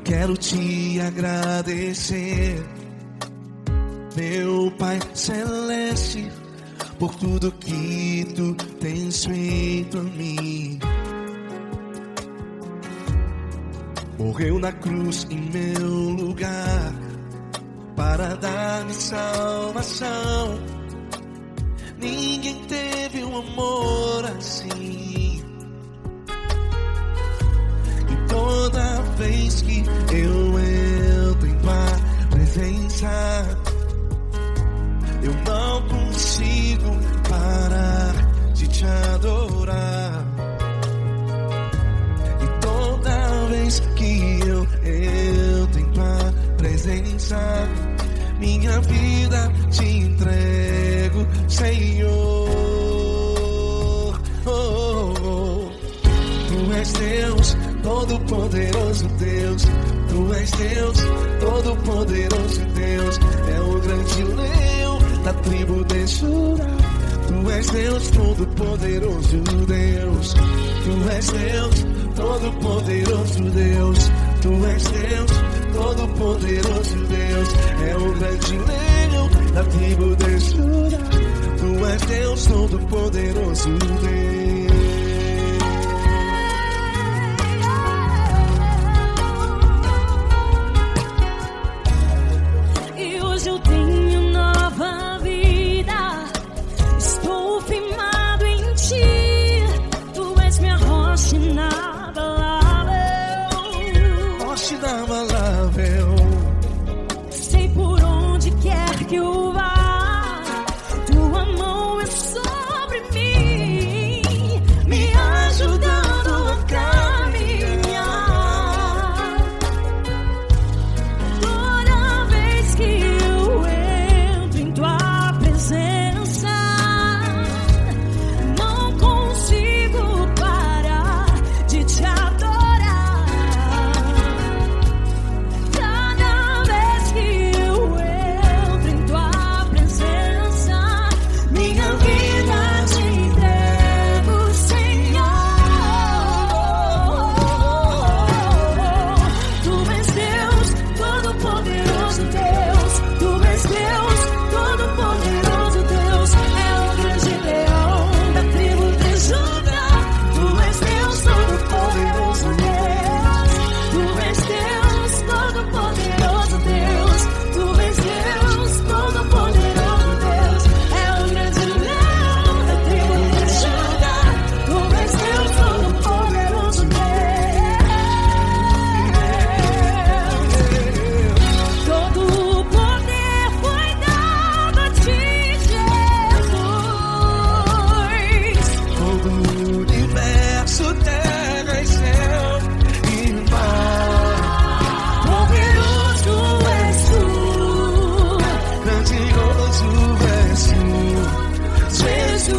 quero te agradecer, meu Pai Celeste, por tudo que tu tens feito a mim. Morreu na cruz em meu lugar para dar-me salvação. Ninguém teve um amor assim. E toda vez que eu entro em tua presença, eu não consigo parar de te adorar. E toda vez que eu entro em tua presença, minha vida te entrego, Senhor. Tu és Deus, Todo-Poderoso Deus. Tu és Deus, Todo-Poderoso Deus. É o grande leão da tribo de Judá. Tu és Deus, Todo-Poderoso Deus. Tu és Deus, Todo-Poderoso Deus. Tu és Deus, Todo-Poderoso Deus. É o grande leão da tribo de Judá. Tu és Deus, Todo-Poderoso Deus. E hoje eu tenho nova vida. Estou firmado em ti. Tu és minha rocha inabalável. Rocha inabalável. Sei por onde quer que eu vá, tua mão é sobre mim, me ajudando a caminhar. Toda vez que eu entro em tua presença, não consigo parar de te adorar. Cada vez que eu entro em tua presença, minha vida te entrego, Senhor. Tu és Deus, Todo-Poderoso Deus. Tu és Deus, Todo-Poderoso Deus. É o grande leão da tribo de Judá. Tu és Deus, Todo-Poderoso Deus. Tu és Deus, Todo-Poderoso Deus. Tu és Deus, Todo-Poderoso Deus. É o grande leão da tribo de Judá. Tu és Deus, Todo-Poderoso Deus. Todo o poder foi dado a ti, Jesus. Todo o universo, terra e céu e mar. Poderoso és tu, Grandioso és tu, Jesus.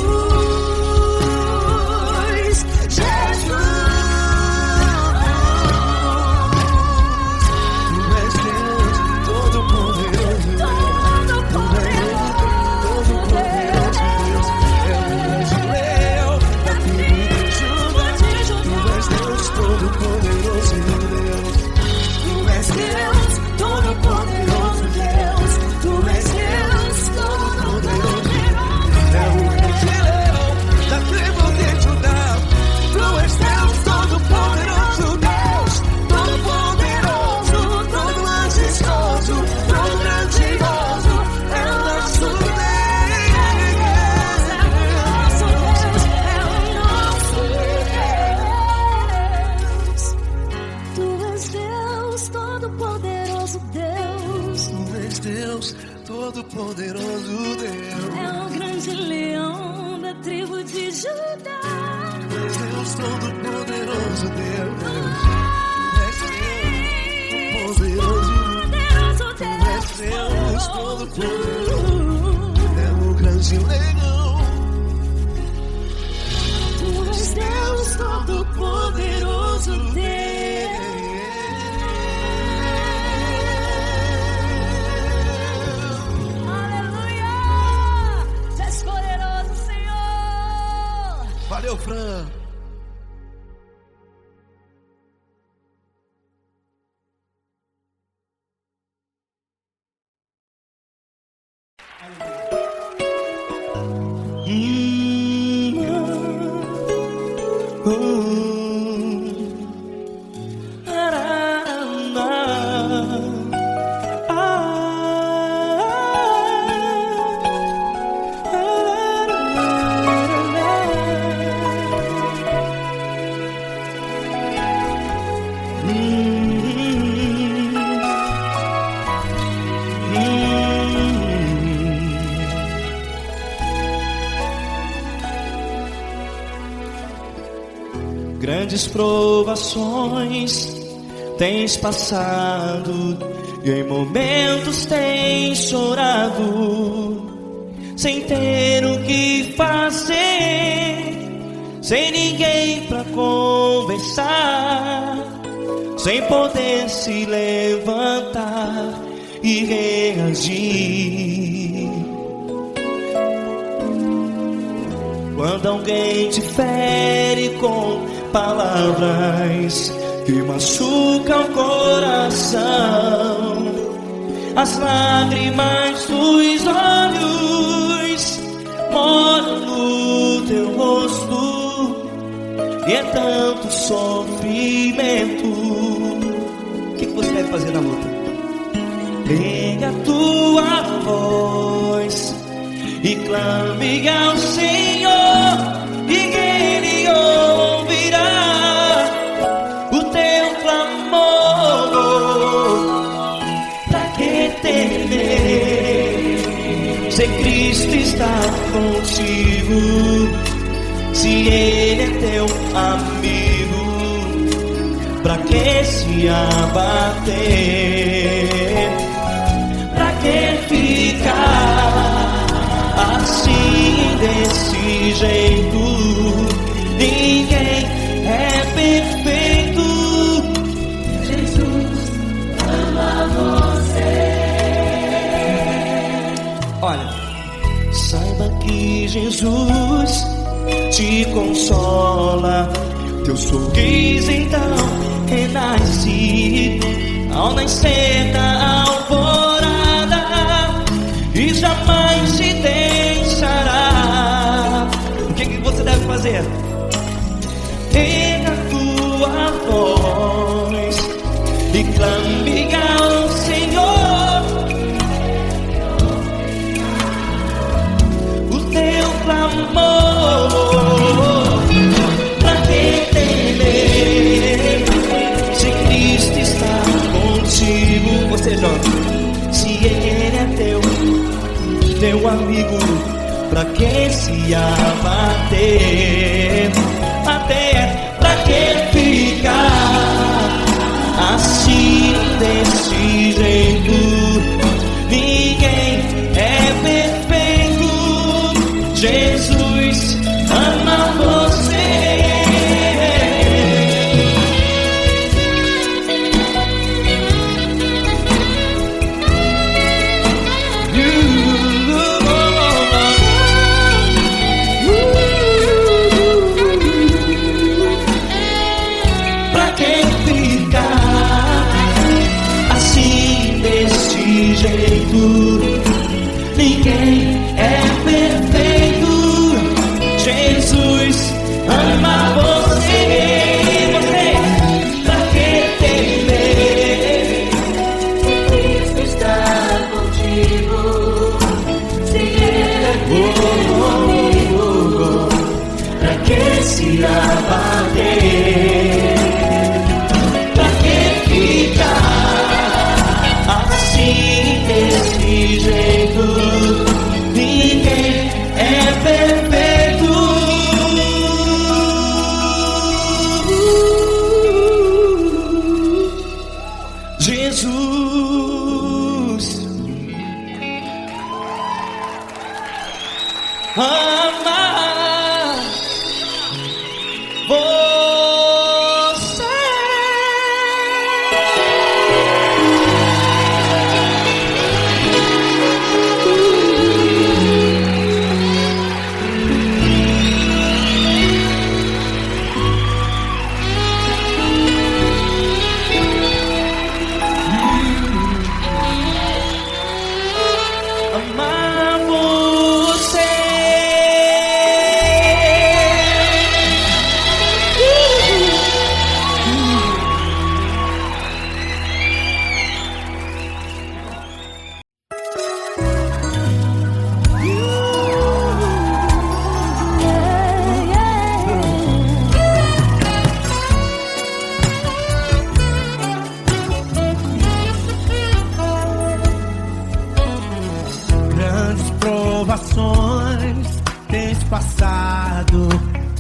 Tu és Deus, Todo-Poderoso Deus. Todo-Poderoso Deus. É o grande leão da tribo de Judá. Tu és Deus, Todo-Poderoso Deus. Tu és Deus, Todo-Poderoso Deus. Tu és Deus, Todo-Poderoso. É o grande leão da tribo de Judá. Tu és Deus, Todo-Poderoso Deus. Todo-Poderoso, todo majestoso, todo grandioso. É o nosso Deus. Tu és Deus, Todo-Poderoso Deus. Tu és Deus, Todo-Poderoso Deus. É o grande leão da tribo de Judá. Tu és Deus, Todo-Poderoso Deus. Tu és Deus, Todo-Poderoso. Poderoso Tu és Deus, Todo-Poderoso. É o grande leão. Tu és Deus, Todo-Poderoso Deus. Aleluia! Tu és poderoso, Senhor. Valeu, Fran. grandes provações tens passado, e em momentos tens chorado, sem ter o que fazer, sem ninguém pra conversar, sem poder se levantar e reagir. Quando alguém te fere com palavras que machucam o coração, as lágrimas dos olhos molham no teu rosto, e é tanto sofrimento. O que você deve fazer na luta? Pega a tua voz e clame ao Senhor, e que Ele ouvirá o teu clamor. Pra que temer, se Cristo está contigo, se Ele é teu amigo? Pra que se abater? Pra que ficar assim, desse jeito? Ninguém é perfeito. Jesus ama você. Olha, saiba que Jesus te consola, teu sorriso então renasce ao nascer da alvorada, e jamais te deixará. O que você deve fazer? Pega a tua voz e clame ao Senhor, o teu clamor. Pra que temer, se Cristo está contigo? Você joga. Se Ele é teu amigo, pra que se abater? Até pra que ficar assim, desse jeito? Ninguém é perfeito. Jesus ama você. Ninguém é perfeito. Jesus ama você. Pra que temer, se Cristo está contigo, se Ele é teu amigo? pra que se abater? Pra que ficar assim, desse jeito? Ninguém é perfeito. Jesus ama você. Amar você. Grandes provações tens passado,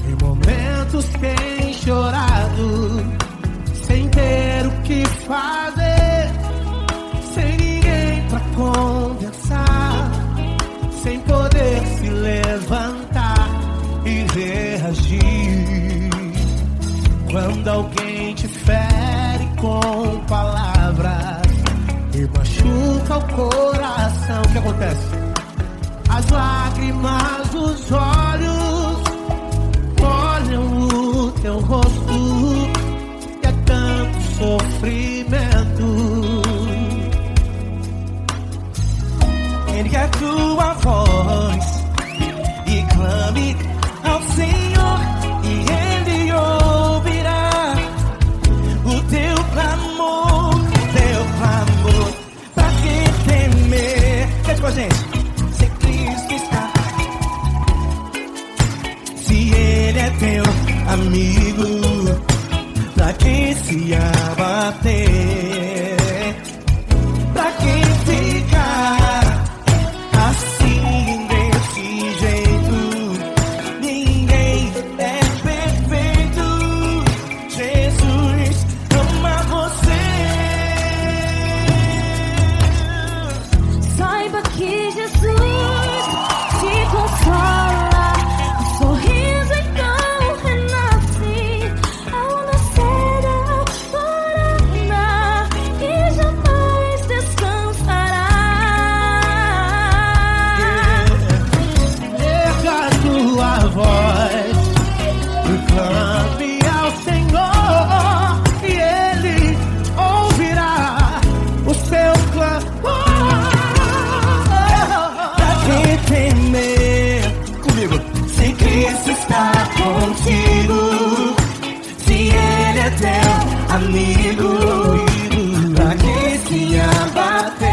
em momentos tens chorado, sem ter o que fazer, sem ninguém pra conversar, sem poder se levantar e reagir. Quando alguém te fere com palavras e machuca o coração, o que acontece? As lágrimas dos olhos molham o teu rosto, e é tanto sofrimento. Ergue a tua voz e clame ao Senhor, e Ele ouvirá o teu clamor, pra que temer? Cante com a gente. Se Cristo está, se Ele é teu amigo, pra que se abater? Pra que ficar assim desse jeito? Ninguém é perfeito. Jesus ama você. Saiba que Jesus te consola, o sorriso então renasce ao nascer da aurora e jamais descansará. Erga a tua voz e clame ao Senhor, e Ele ouvirá o seu clamor. Pra que temer? Comigo. Se Cristo está contigo, se Ele é teu amigo, pra que se abater?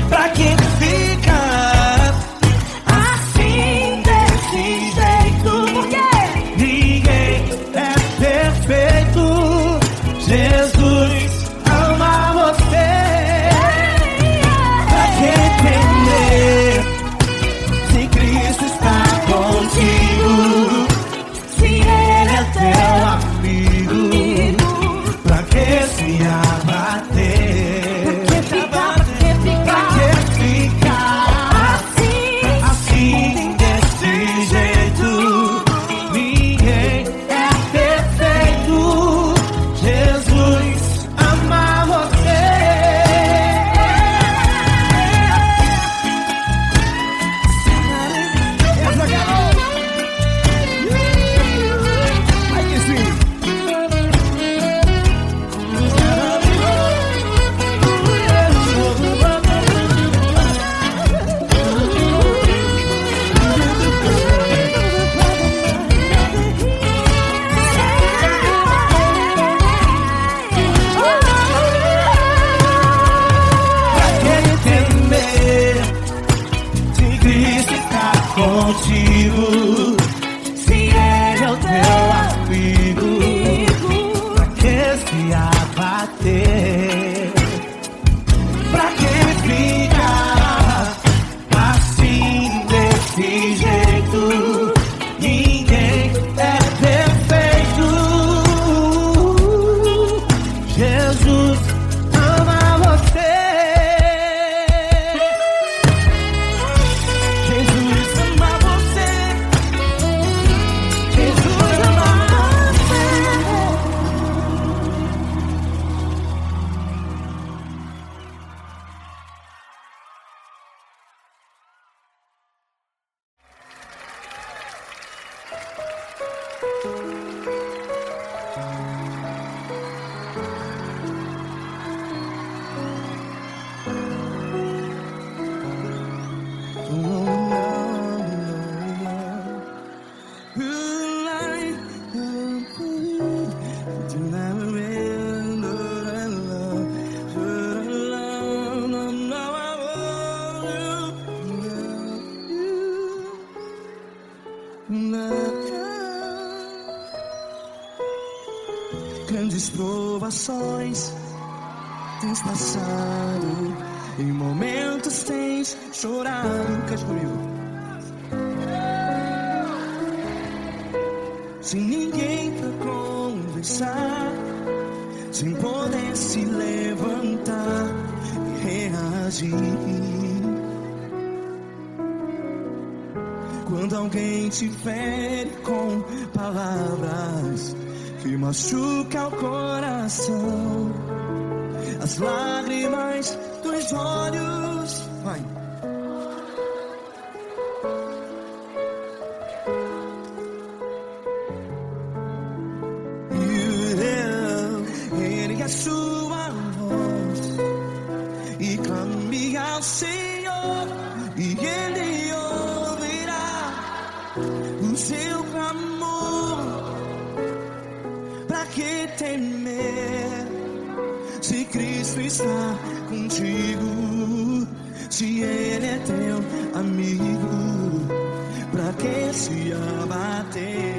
Pra que ficar assim desse jeito? Porque ninguém é perfeito. Jesus ama você. Pra que temer? Se Cristo está contigo, se Ele é teu amigo, pra que se abater? Pra que ficar assim desse jeito? Ninguém é perfeito. Jesus ama você. Essa garota. Aí que sim. Pra que temer? Se Cristo está contigo, se Ele é o teu amigo, pra que se abater? Pra que ficar assim desse jeito? Ninguém é perfeito. Jesus ama você. Jesus ama você. Jesus ama você. Grandes provações tens passado, em momentos tens chorado. Cante comigo. sem ninguém pra conversar, sem poder se levantar e reagir. Quando alguém te fere com palavras que machucam o coração, as lágrimas dos olhos, vai. Ergue a sua voz e clame ao Senhor, e Ele ouvirá o seu clamor. Pra que temer, se Cristo está contigo? Se Ele é teu amigo, pra que se abater?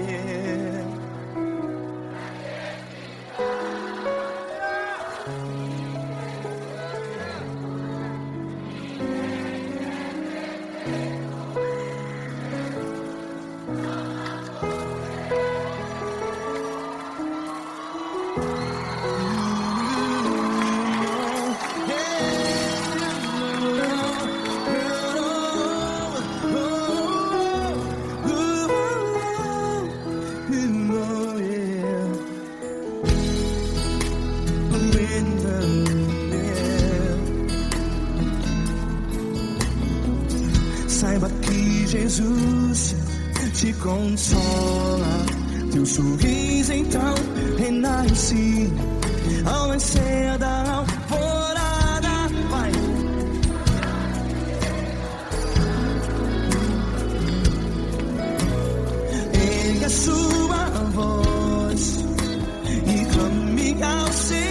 Saiba que Jesus te consola, teu sorriso então renasce ao nascer da alvorada. Vai. Ergue a sua voz e clame ao Senhor.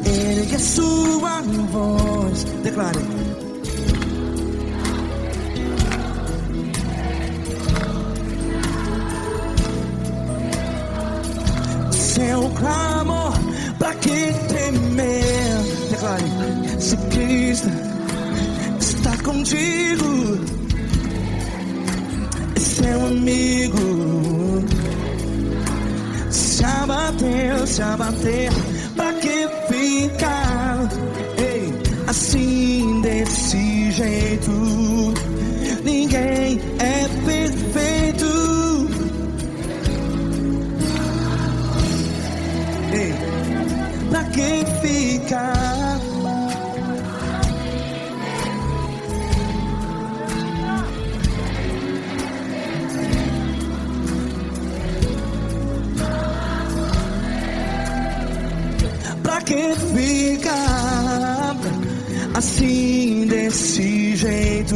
Ergue a sua voz, declare. Seu clamor, pra que temer? Declare. Se Cristo está contigo, é seu amigo. Se abater, pra que ficar assim desse jeito? Ninguém é perfeito. Pra que ficar? Pra que ficar assim desse jeito?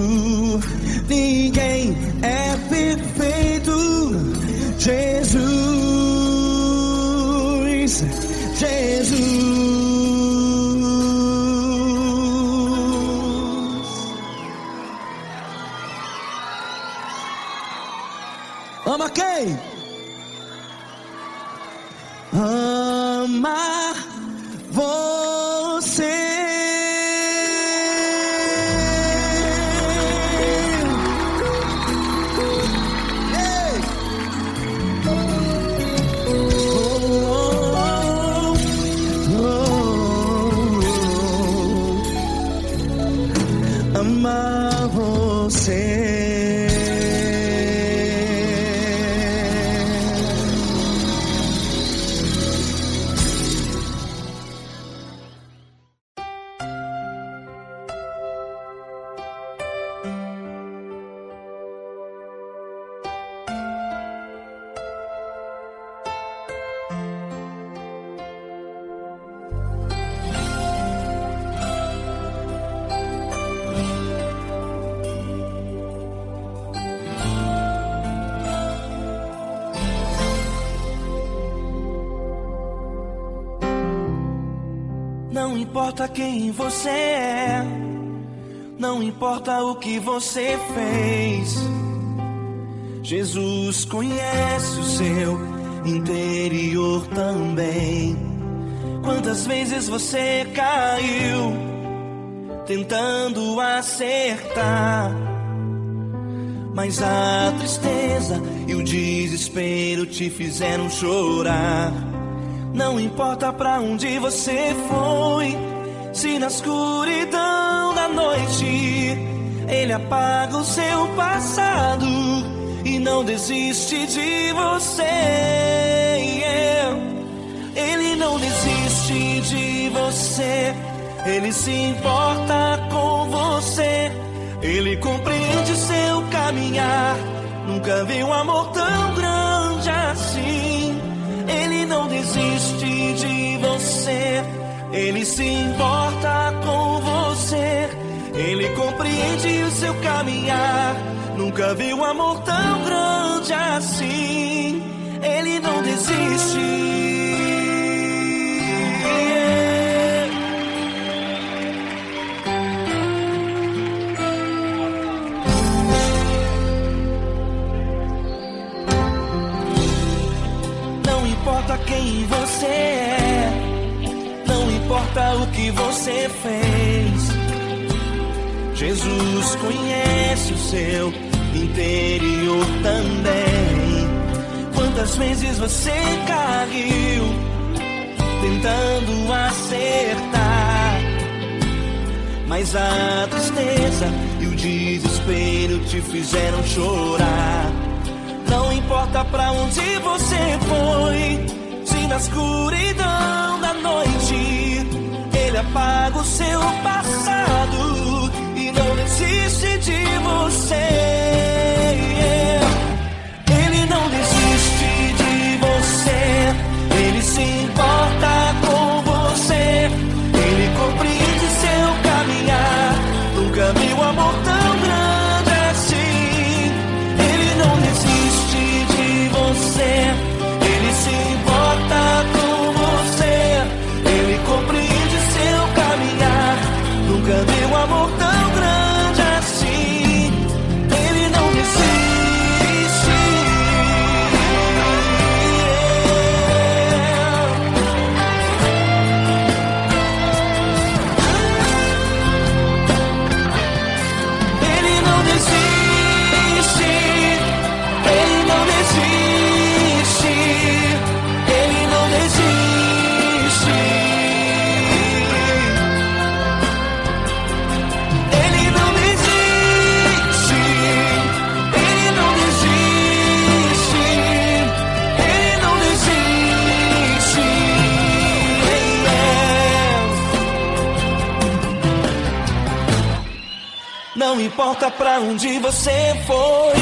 Ninguém é perfeito. Jesus, Ama quem? Ama você. Ei! Amar você. Não importa quem você é, não importa o que você fez, Jesus conhece o seu interior também. Quantas vezes você caiu tentando acertar, mas a tristeza e o desespero te fizeram chorar. Não importa pra onde você foi, se na escuridão da noite Ele apaga o seu passado e não desiste de você. Ele não desiste de você, Ele se importa com você, Ele compreende seu caminhar. Nunca vi um amor tão grande assim. Ele não desiste de você, Ele se importa com você, Ele compreende o seu caminhar. Nunca vi um amor tão grande assim. Ele não desiste. Não importa quem você é, não importa o que você fez, Jesus conhece o seu interior também. Quantas vezes você caiu tentando acertar, mas a tristeza e o desespero te fizeram chorar. Não importa pra onde você foi, se na escuridão da noite Ele apaga o seu passado e não desiste de você. Ele não desiste de você, Ele se importa com você, Ele compreende seu caminhar. Nunca vi um amor tão grande assim. Ele não desiste de você, Ele se importa com você, Ele compreende seu caminhar. Nunca vi um amor tão grande assim. Ele não desiste. Ele não desiste. Ele não desiste. Ele não desiste. Ele não desiste. Ele não desiste. Ele não desiste. Não importa pra onde você foi,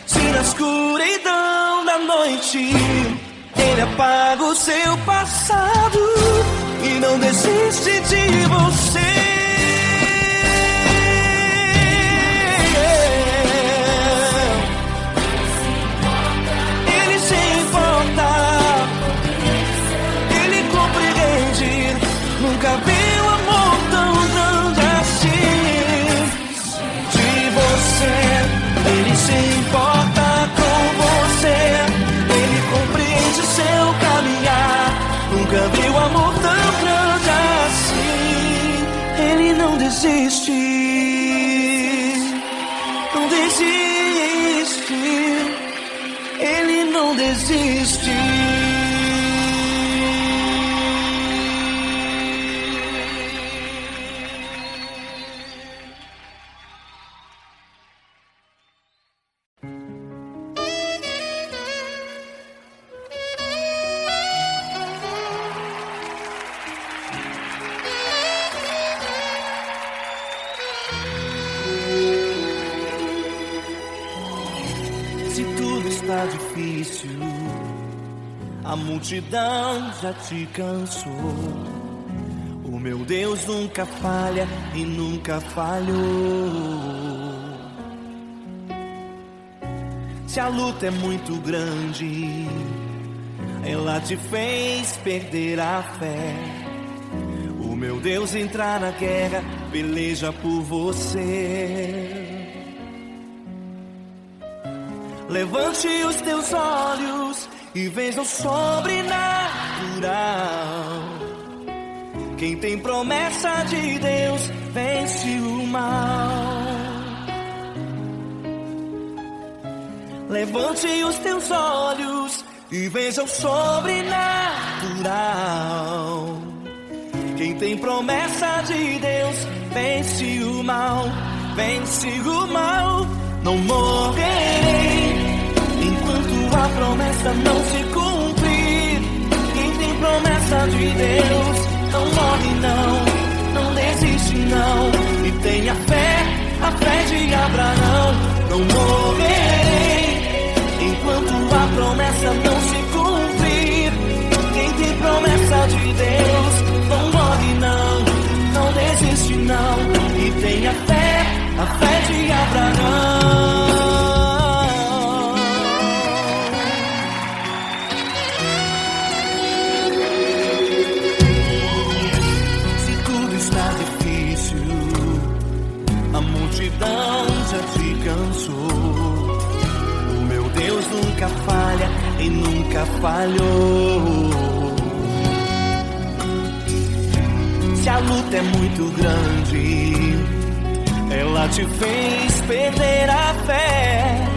se na escuridão da noite Ele apaga o seu passado e não desiste de você. Ele se importa, Ele compreende. Nunca vi um amor tão grande assim. De você, Ele se importa com você. desiste, Ele não desiste. Se tudo está difícil, a multidão já te cansou. O meu Deus nunca falha e nunca falhou. Se a luta é muito grande, ela te fez perder a fé. O meu Deus entrar na guerra, peleja por você. Levante os teus olhos e veja o sobrenatural. Quem tem promessa de Deus vence o mal. Levante os teus olhos e veja o sobrenatural. Quem tem promessa de Deus vence o mal, vence o mal. Não morrerei enquanto a promessa não se cumprir. Quem tem promessa de Deus não morre não desiste não. E tenha fé, a fé de Abraão. Não morrerei enquanto a promessa não se cumprir. Quem tem promessa de Deus não morre não desiste não. E tenha fé, a fé de Abraão. Se tudo está difícil, a multidão já te cansou. O meu Deus nunca falha e nunca falhou. Se a luta é muito grande, ela te fez perder a fé.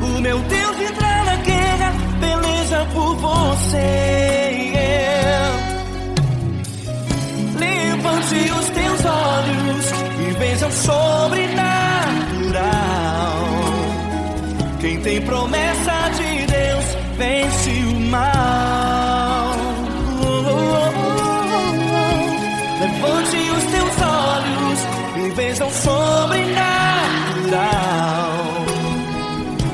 O meu Deus entra na guerra, peleja por você. Levante os teus olhos e veja o sobrenatural. Quem tem promessa de Deus vence o mal. Levante os teus olhos e veja o sobrenatural.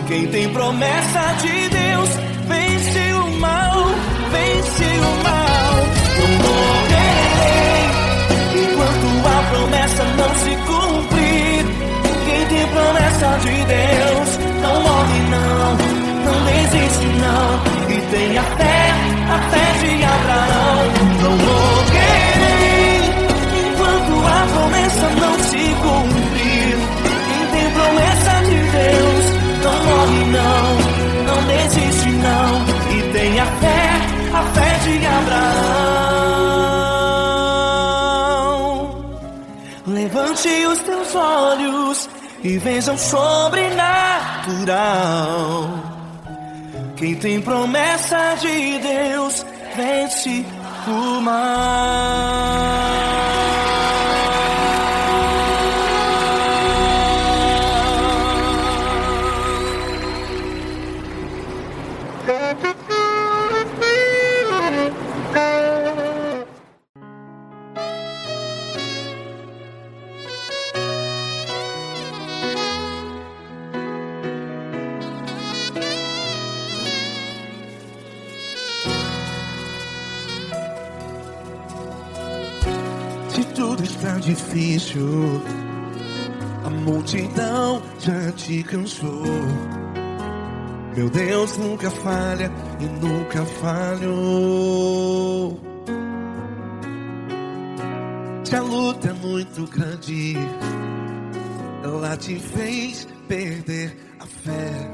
Quem tem promessa de Deus vence o mal, vence o mal. Não morrerei enquanto a promessa não se cumprir. Quem tem promessa de Deus não morre não desiste não. E tenha fé, a fé de Abraão. Não morrerei enquanto a promessa não se cumprir. Quem tem promessa de Deus não morre não desiste não. E tenha fé, a fé de Abraão. Levante os teus olhos e veja o sobrenatural. Quem tem promessa de Deus vence o mal. Se tudo está difícil, a multidão já te cansou. Meu Deus nunca falha e nunca falhou. Se a luta é muito grande, ela te fez perder a fé.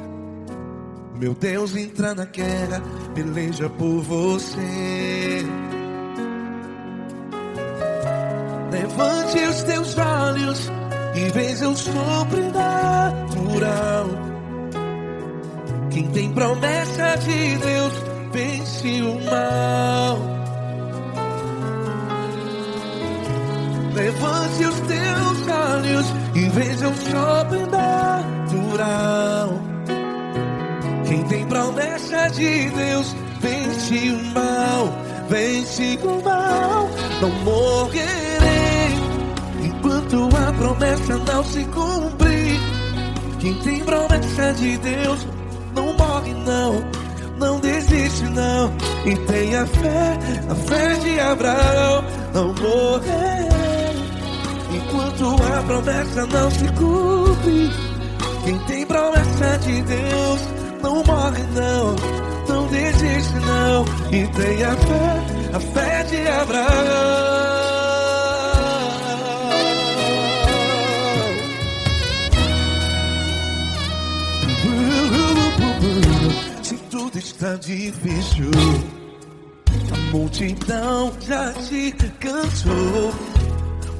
Meu Deus entra na guerra, peleja por você. Levante os teus olhos e veja o sobrenatural. Quem tem promessa de Deus vence o mal. Levante os teus olhos e veja o sobrenatural. Quem tem promessa de Deus vence o mal, vence o mal. Não morrerei enquanto a promessa não se cumprir. Quem tem promessa de Deus não morre não, não desiste não. E tenha fé, a fé de Abraão. Não morrerei enquanto a promessa não se cumpre. Quem tem promessa de Deus não morre não, não desiste não. E tenha fé, a fé de Abraão. Se tudo está difícil, a multidão já te cansou.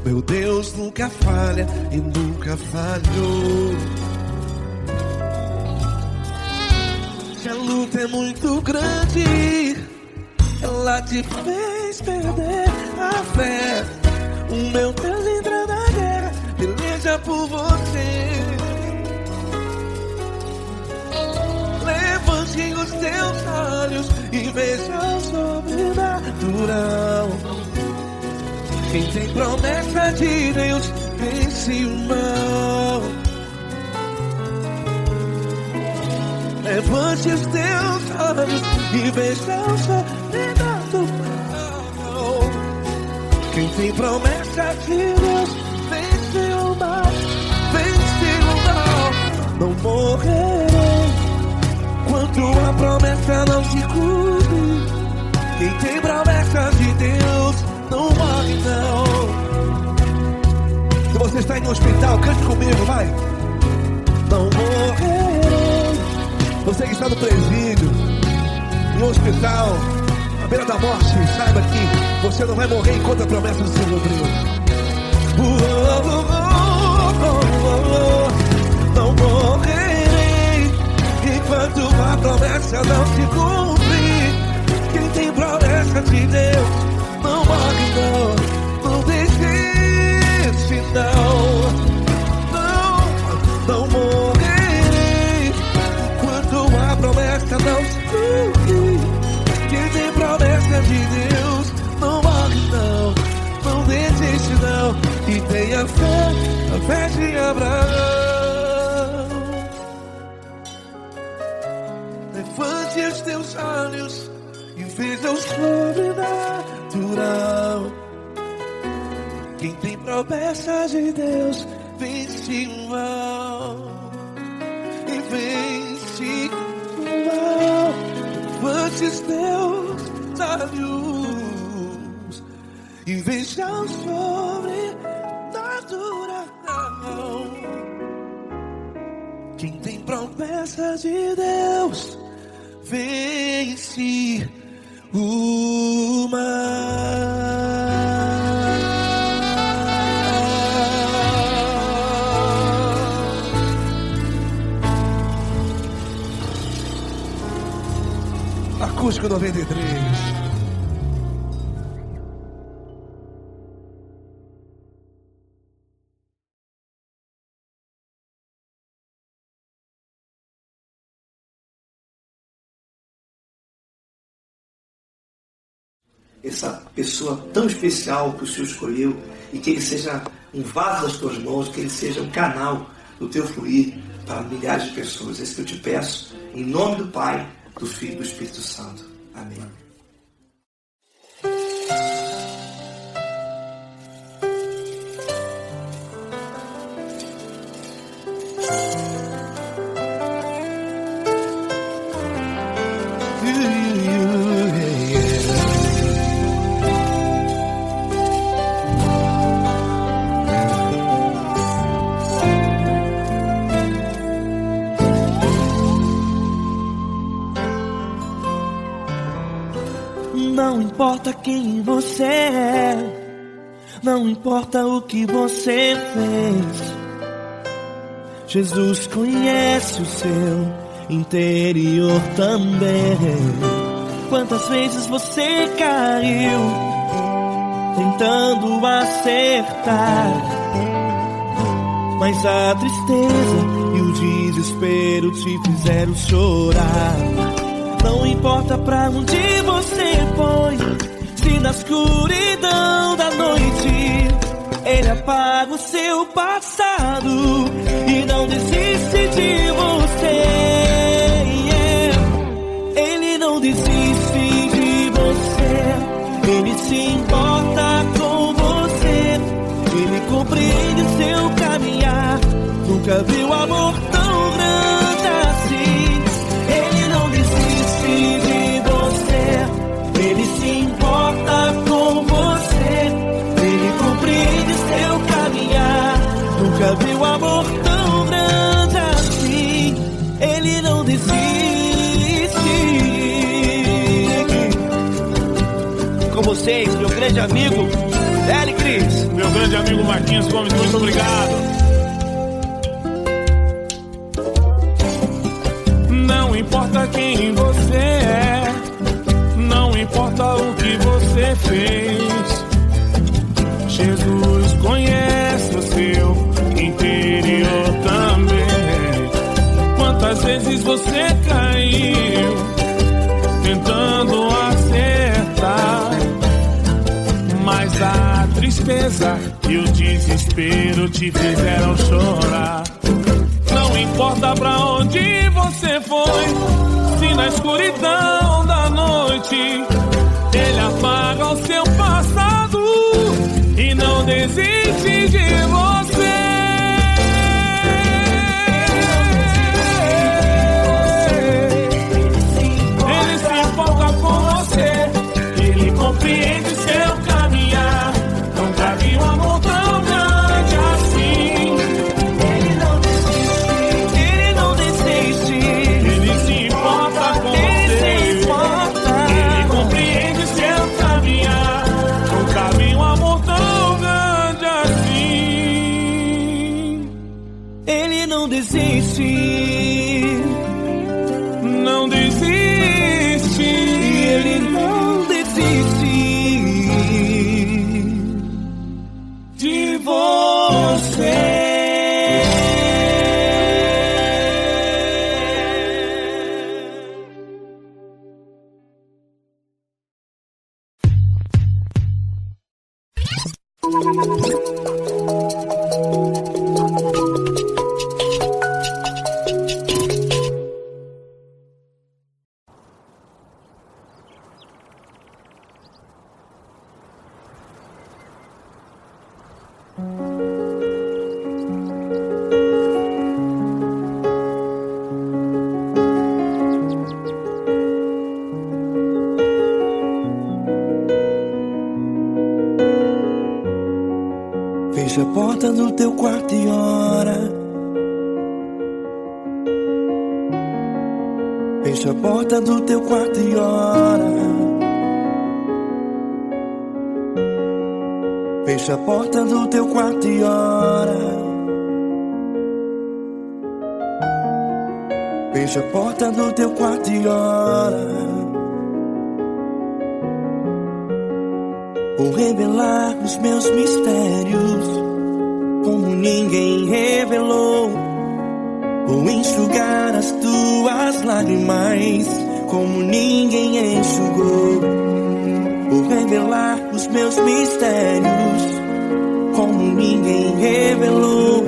Meu Deus nunca falha e nunca falhou. Se a luta é muito grande, ela te fez perder a fé. O meu Deus entra na guerra, peleja por você. Levante os teus olhos e veja o sobrenatural. Quem tem promessa de Deus vence o mal. Levante os teus olhos e veja o sobrenatural. Quem tem promessa de Deus vence o mal, vence o mal. Não morrerei enquanto a promessa não se cumpre. Quem tem promessa de Deus não morre não. Se você está em um hospital, cante comigo, vai. Não morrerei. Você que está no presídio, em um hospital, à beira da morte, saiba que você não vai morrer enquanto a promessa não se cumpriu. Não morrerei enquanto a promessa não se cumprir. Quem tem promessa de Deus não morre não, não desiste não. Não morrerei enquanto a promessa não se cumprir. Quem tem promessa de Deus não morre não, não desiste não. E tenha fé, a fé de Abraão. Levante os teus olhos e veja o sobrenatural. Quem tem promessa de Deus vence o mal, e vence o mal. Levante os teus olhos e veja o sobrenatural. Quem tem promessa de Deus vence o mal. Acústico 93. Essa pessoa tão especial que o Senhor escolheu, e que ele seja um vaso das tuas mãos, que ele seja um canal do teu fluir para milhares de pessoas. É isso que eu te peço, em nome do Pai, do Filho e do Espírito Santo. Amém. Não importa quem você é, não importa o que você fez, Jesus conhece o seu interior também. Quantas vezes você caiu tentando acertar, mas a tristeza e o desespero te fizeram chorar. Não importa pra onde você foi, se na escuridão da noite Ele apaga o seu passado e não desiste de você. Ele não desiste de você, Ele se importa com você, Ele compreende o seu caminhar. Nunca viu amor tão grande assim. Ele não desiste de você, Ele se importa com você, Ele compreende seu caminhar. Nunca viu amor tão grande assim. Ele não desiste. Com vocês, meu grande amigo L. Cris. Meu grande amigo Marquinhos Gomes, muito obrigado. Não importa quem você é, não importa o que você fez, Jesus conhece o seu interior também. Quantas vezes você caiu tentando acertar, mas a tristeza e o desespero te fizeram chorar. Não importa pra onde você foi, se na escuridão da noite Ele apaga o seu passado e não desiste de você. Ele se importa com você, Ele compreende seu caminhar. Nunca vi um amor tão grande assim. Ele não desiste, Ele se importa com você, Ele compreende seu caminhar. Nunca vi um amor tão grande assim. Ele não desiste, não desiste. Ele não desiste De você. Fecha a porta do teu quarto e ora. Fecha a porta do teu quarto e ora. Fecha a porta do teu quarto e ora. Fecha a porta do teu quarto e ora. Vou revelar os meus mistérios como ninguém revelou. Vou enxugar as tuas lágrimas como ninguém enxugou. Vou revelar os meus mistérios como ninguém revelou.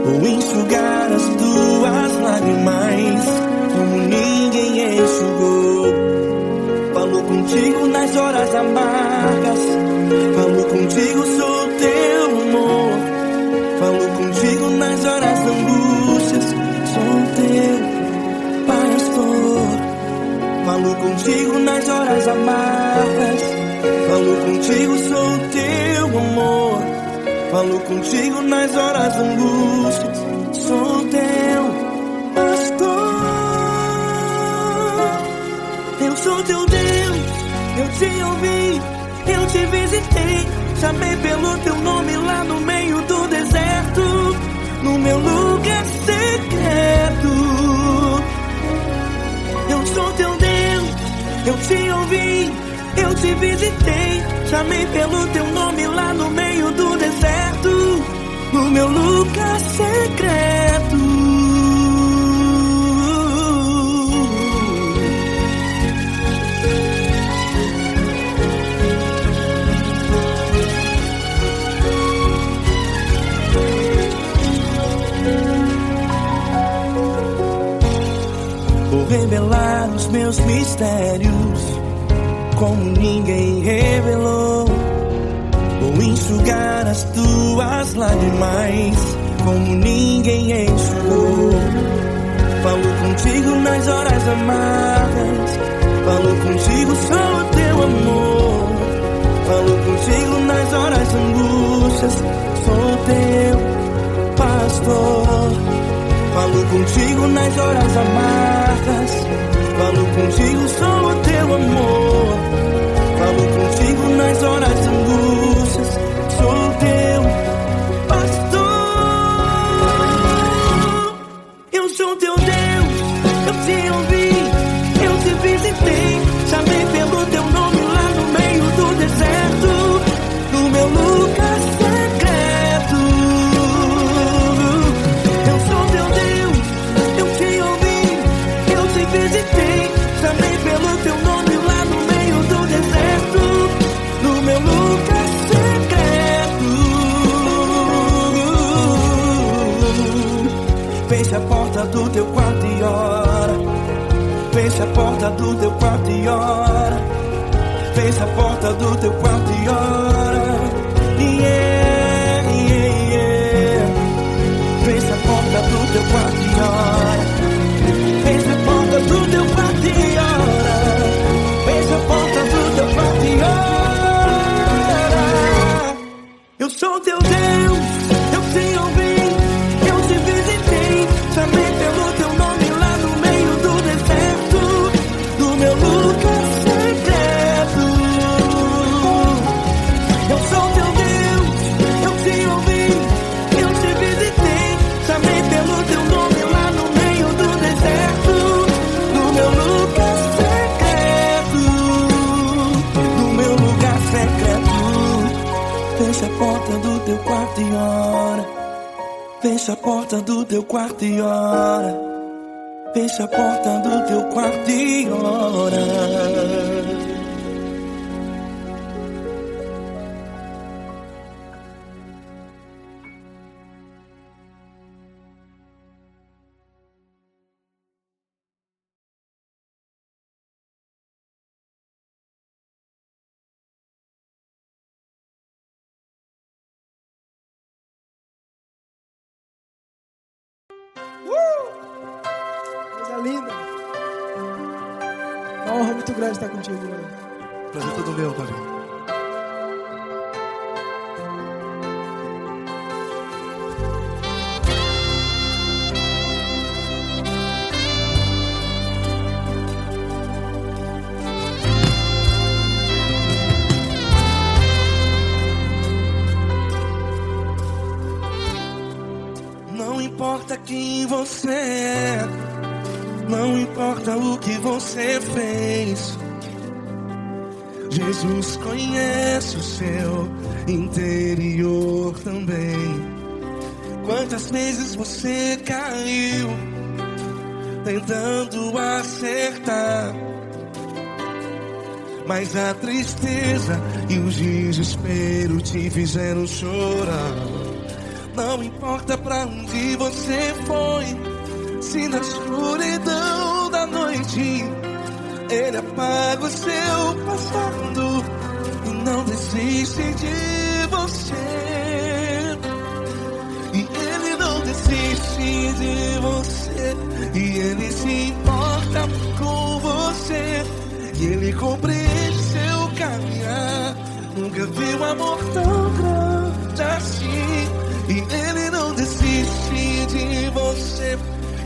Vou enxugar as tuas lágrimas como ninguém enxugou. Falo contigo nas horas amargas, falo contigo, sou teu amor. Falo contigo nas horas da angústias, sou teu pastor. Falo contigo nas horas amargas, falo contigo, sou teu amor. Falo contigo nas horas da angústias, sou teu pastor. Eu sou teu Deus, eu te ouvi, eu te visitei. Chamei pelo teu nome lá no meio do deserto, no meu lugar. Eu te ouvi, eu te visitei, chamei pelo teu nome lá no meio do deserto, no meu lugar secreto. Vou revelar os meus mistérios como ninguém revelou. Vou enxugar as tuas lágrimas como ninguém enxugou. Falo contigo nas horas amargas, falo contigo só o teu amor. Falo contigo nas horas angústias, sou teu pastor. Falo contigo nas horas amargas, falo contigo só o teu amor. Falo contigo nas horas angústias, sou teu pastor. Eu sou teu Deus, eu te ouvi, eu te visitei, chamei pelo teu nome lá no meio do deserto, no meu lugar secreto. Eu sou teu Deus, eu te ouvi, eu te visitei, chamei pelo teu nome lá no meio do deserto, no meu lugar secreto. Fecha a porta do teu quarto e ora. Fecha a porta do teu quarto e ora. Fecha a porta do teu quarto e ora. Yeah, yeah, yeah. Fecha a porta do teu quarto e ora. Fecha a porta do teu quarto e ora. Fecha a porta do teu quarto e ora. Eu sou teu Deus, eu te ouvi, eu te visitei, chamei pelo teu nome lá no meio do deserto, no meu lugar secreto. Eu sou teu Deus, eu te ouvi, eu te visitei, chamei pelo teu nome lá no meio do deserto, no meu lugar secreto, no meu lugar secreto. Fecha a porta do teu quarto e ora. Fecha a porta do teu quarto e ora. Fecha a porta do teu quarto e ora. Coisa linda. Uma honra muito grande estar contigo, Lord. Prazer todo meu, Pai. Não importa quem você é, não importa o que você fez, Jesus conhece o seu interior também. Quantas vezes você caiu tentando acertar, mas a tristeza e o desespero te fizeram chorar. Não importa pra onde você foi, se na escuridão da noite Ele apaga o seu passado e não desiste de você. E Ele não desiste de você, e Ele se importa com você, e Ele compreende seu caminhar. Nunca vi um amor tão grande assim. E Ele não desiste de você,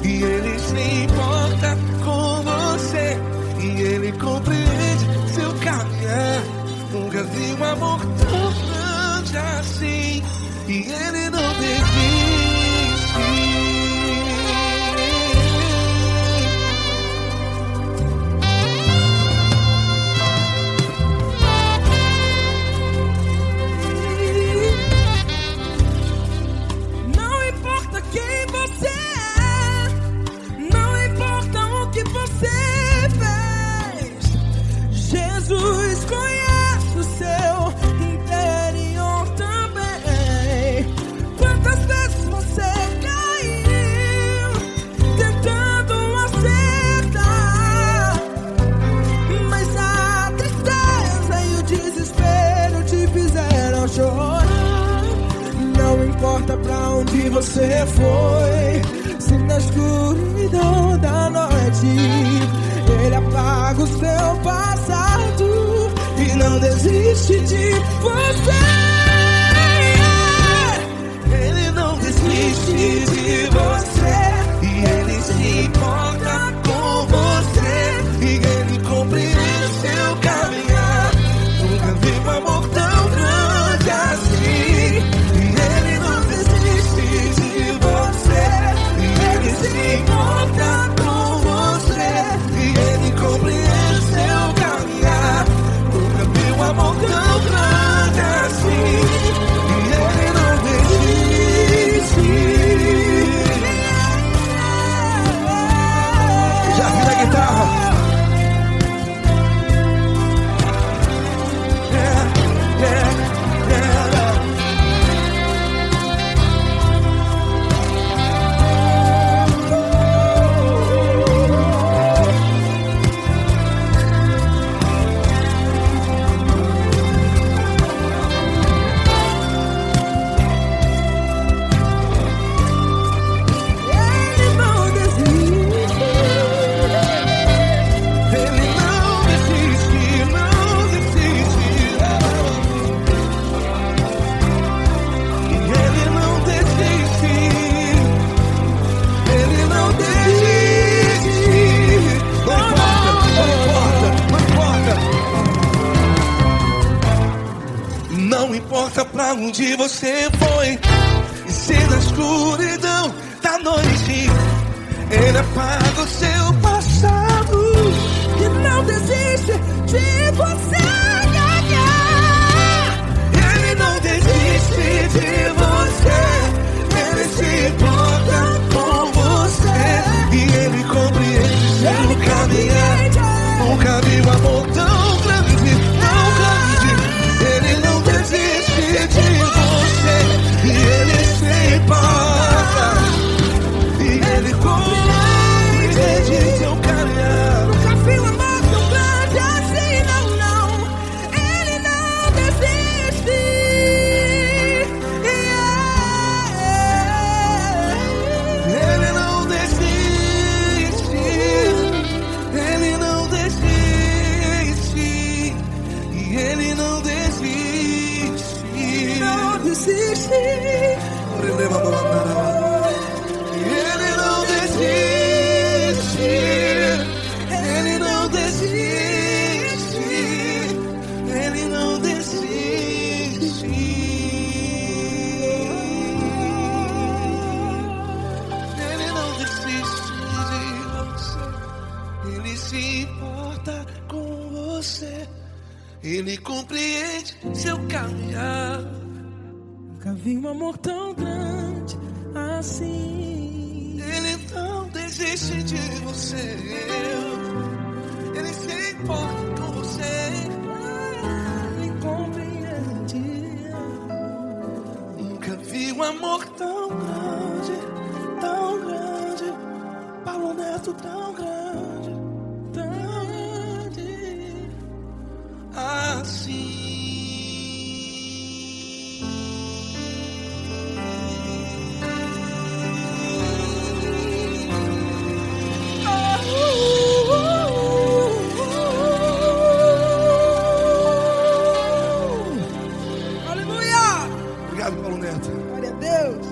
e Ele se importa com você, e Ele compreende seu caminhar. Nunca vi um amor tão grande assim. E Ele não desiste. você foi, se na escuridão da noite Ele apaga o seu passado e não desiste de você. Ele não desiste de você, e Ele se importa com você, e Ele compreende seu caminhar. Nunca vi um amor tão grande assim. E Ele não desiste de você, e Ele se importa com você, e Ele compreende seu caminhar. Nunca vi um amor tão grande assim. E Ele não desiste. Já vi na guitarra. Não importa pra onde você foi, e se na escuridão da noite Ele apaga o seu passado E não desiste de você. Ele não desiste de você, Ele se importa com você, e Ele compreende seu caminhar. Nunca vi um amor tão grande, tão grande. Ele não desiste de você, e Ele se importa, e Ele compreende seu caminhar. Nunca vi um amor tão grande assim, não, não. Ele não desiste. Ele não desiste, Ele não desiste, e Ele não desiste. Não desiste. Ele não desiste, Ele não desiste, Ele não desiste. Ele não desiste de você, Ele se importa com você, Ele compreende seu caminhar. Nunca vi um amor tão grande assim. Ele não desiste de você, Ele se importa com você, Ele compreende. Nunca vi um amor tão grande, Paulo Neto tão grande, assim. Aleluia! Obrigado, Paulo Neto. Glória a Deus.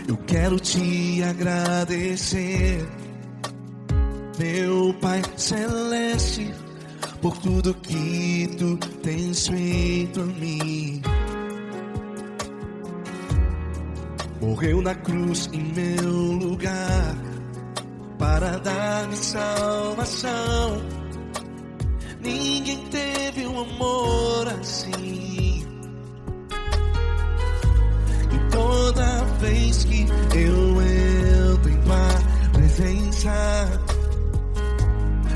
Eu quero te agradecer, meu Pai Celeste, por tudo que Tu tens feito a mim. Morreu na cruz em meu lugar para dar-me salvação. Ninguém teve um amor assim. E toda vez que eu entro em tua presença,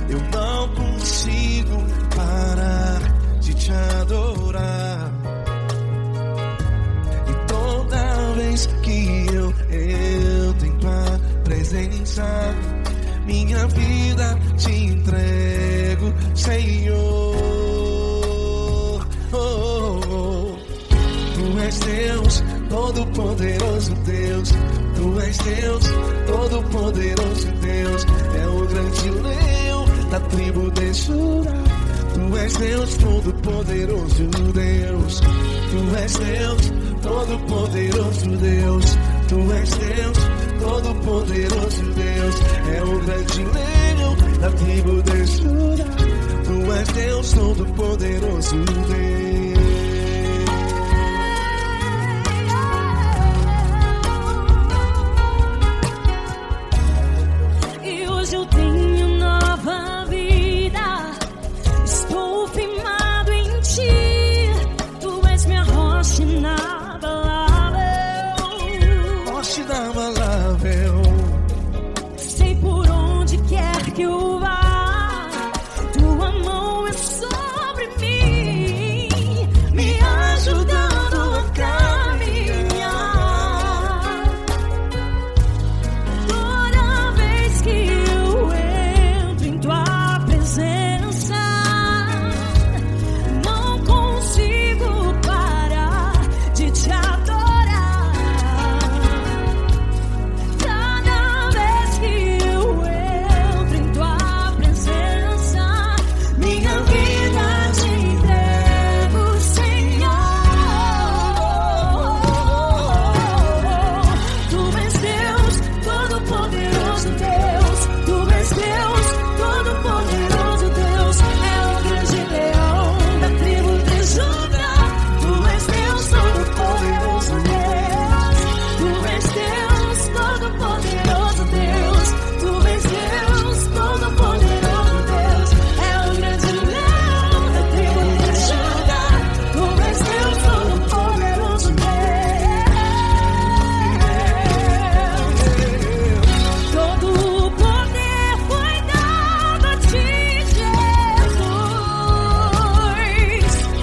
eu não consigo parar de te adorar. E toda vez que eu entro em tua presença, minha vida te entrego, Senhor. Oh, oh, oh. Tu és Deus, todo-poderoso Deus. Tu és Deus, todo-poderoso Deus. É o grande leão da tribo de Judá. Tu és Deus, todo-poderoso Deus. Tu és Deus, todo-poderoso Deus. Tu és Deus, todo-poderoso Deus. É o grande leão da tribo de Judá. Tu és Deus, todo-poderoso Deus. E hoje eu tenho nova vida. Estou firmado em ti. Tu és minha rocha inabalável. Rocha inabalável. Sei por onde quer que eu vá, tua mão é sobre mim, me ajudando a caminhar. Toda vez que eu entro em tua presença, não consigo parar de te adorar. Cada vez que eu entro em tua presença, minha vida te entrego, Senhor. Tu és Deus, todo-poderoso Deus. Tu és Deus, todo-poderoso Deus. É o grande leão da tribo de Judá. Tu és Deus, todo-poderoso Deus. Tu és Deus, todo-poderoso Deus. Tu és Deus, todo-poderoso Deus. É o grande leão da tribo de Judá. Tu és Deus, todo-poderoso Deus. Todo o poder foi dado a ti, Jesus.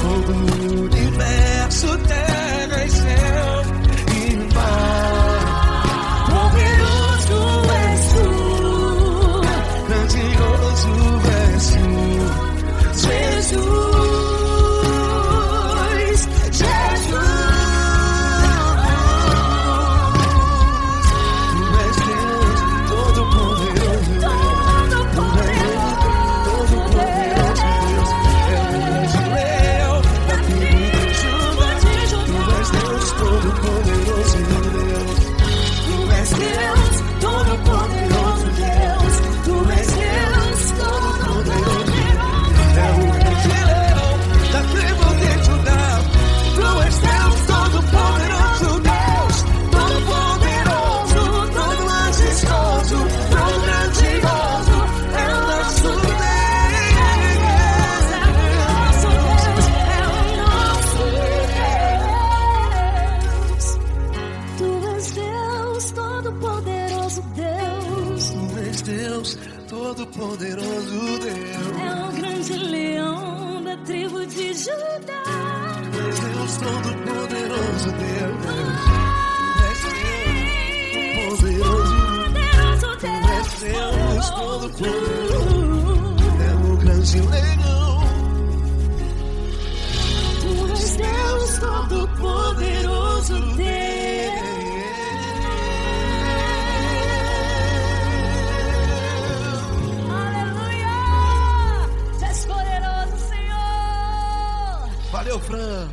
Todo o universo, terra e céu e mar. Poderoso és tu, Grandioso és tu, Jesus. Jesus. Tu és Deus, todo-poderoso Deus. Todo-poderoso Deus. É o grande leão da tribo de Judá. Tu és Deus, todo-poderoso Deus. Tu és Deus, todo-poderoso Deus. Tu és Deus, todo-poderoso. É o grande leão da tribo de Judá. Tu és Deus, todo-poderoso Deus. Todo-poderoso, todo majestoso, todo grandioso. É o nosso Tu és Deus, todo-poderoso Deus. Tu és Deus, todo-poderoso Deus. É o grande leão da tribo de Judá. Tu és Deus, todo-poderoso Deus. Tu és Deus, poderoso. Poderoso Tu és Deus, todo-poderoso. Deus. É o grande leão. Tu és Deus, todo-poderoso Deus. Aleluia! Tu és poderoso, Senhor. Valeu, Fran.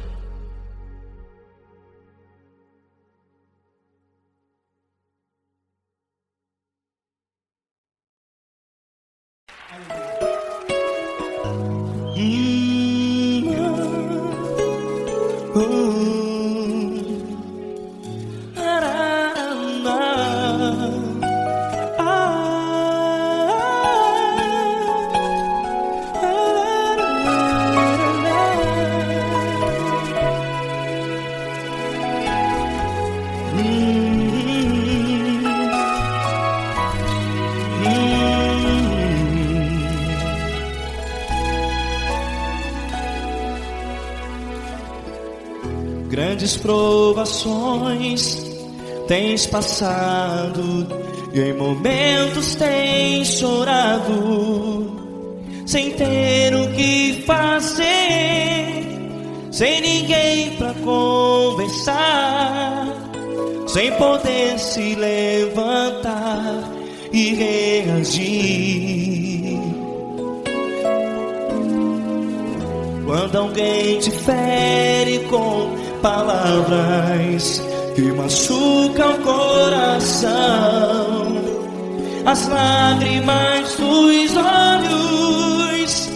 Grandes provações tens passado e em momentos tens chorado, sem ter o que fazer, sem ninguém pra conversar, sem poder se levantar e reagir. Quando alguém te fere com palavras que machucam o coração, as lágrimas dos olhos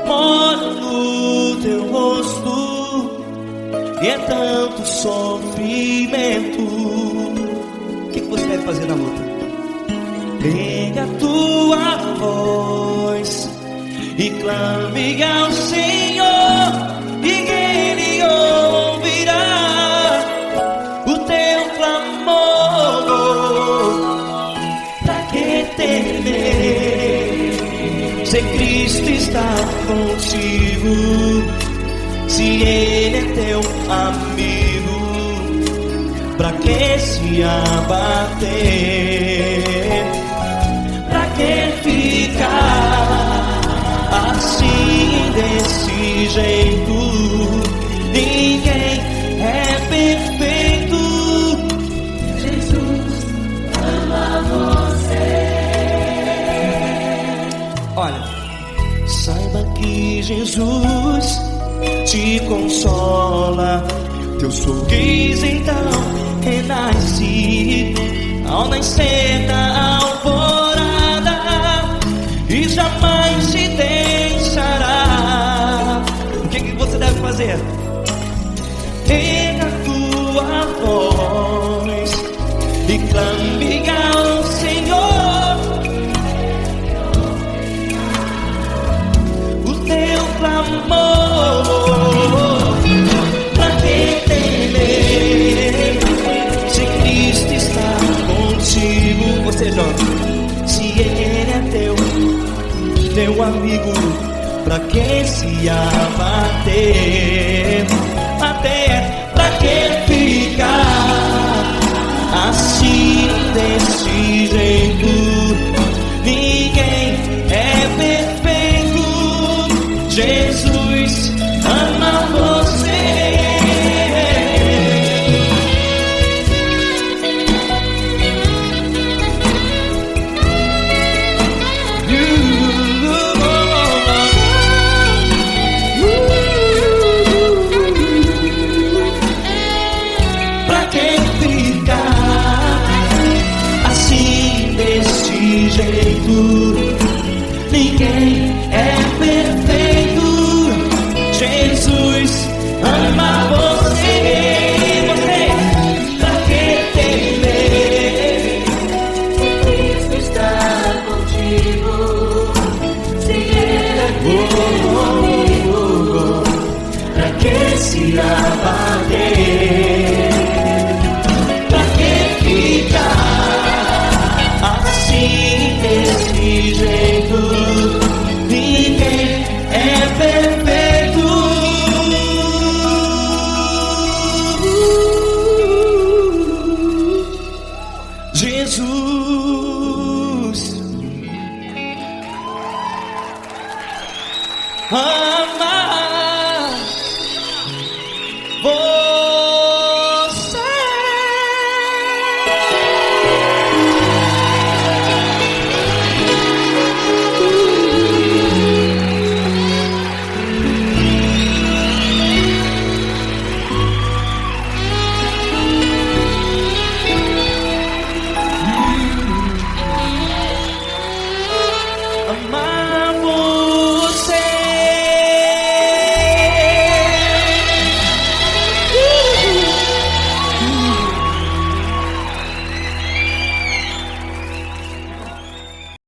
moram no teu rosto, e é tanto sofrimento. O que você deve fazer na luta? Pega a tua voz e clame ao Senhor, e Ele ouvirá o teu clamor. Pra que temer, se Cristo está contigo, se Ele é teu amigo? Pra que se abater? Pra que ficar assim, desse jeito? Ninguém é perfeito. Jesus ama você. Olha, saiba que Jesus te consola, teu sorriso então renasce ao nascer da alvorada, e jamais te deixará. O que você deve fazer? Pega a tua voz e clame ao Senhor, o teu clamor. Pra que temer, se Cristo está contigo? Você jovem, se Ele é teu amigo, pra que se abater? Até pra que ficar assim, desse jeito? Ninguém é perfeito. Jesus ama você. Jeito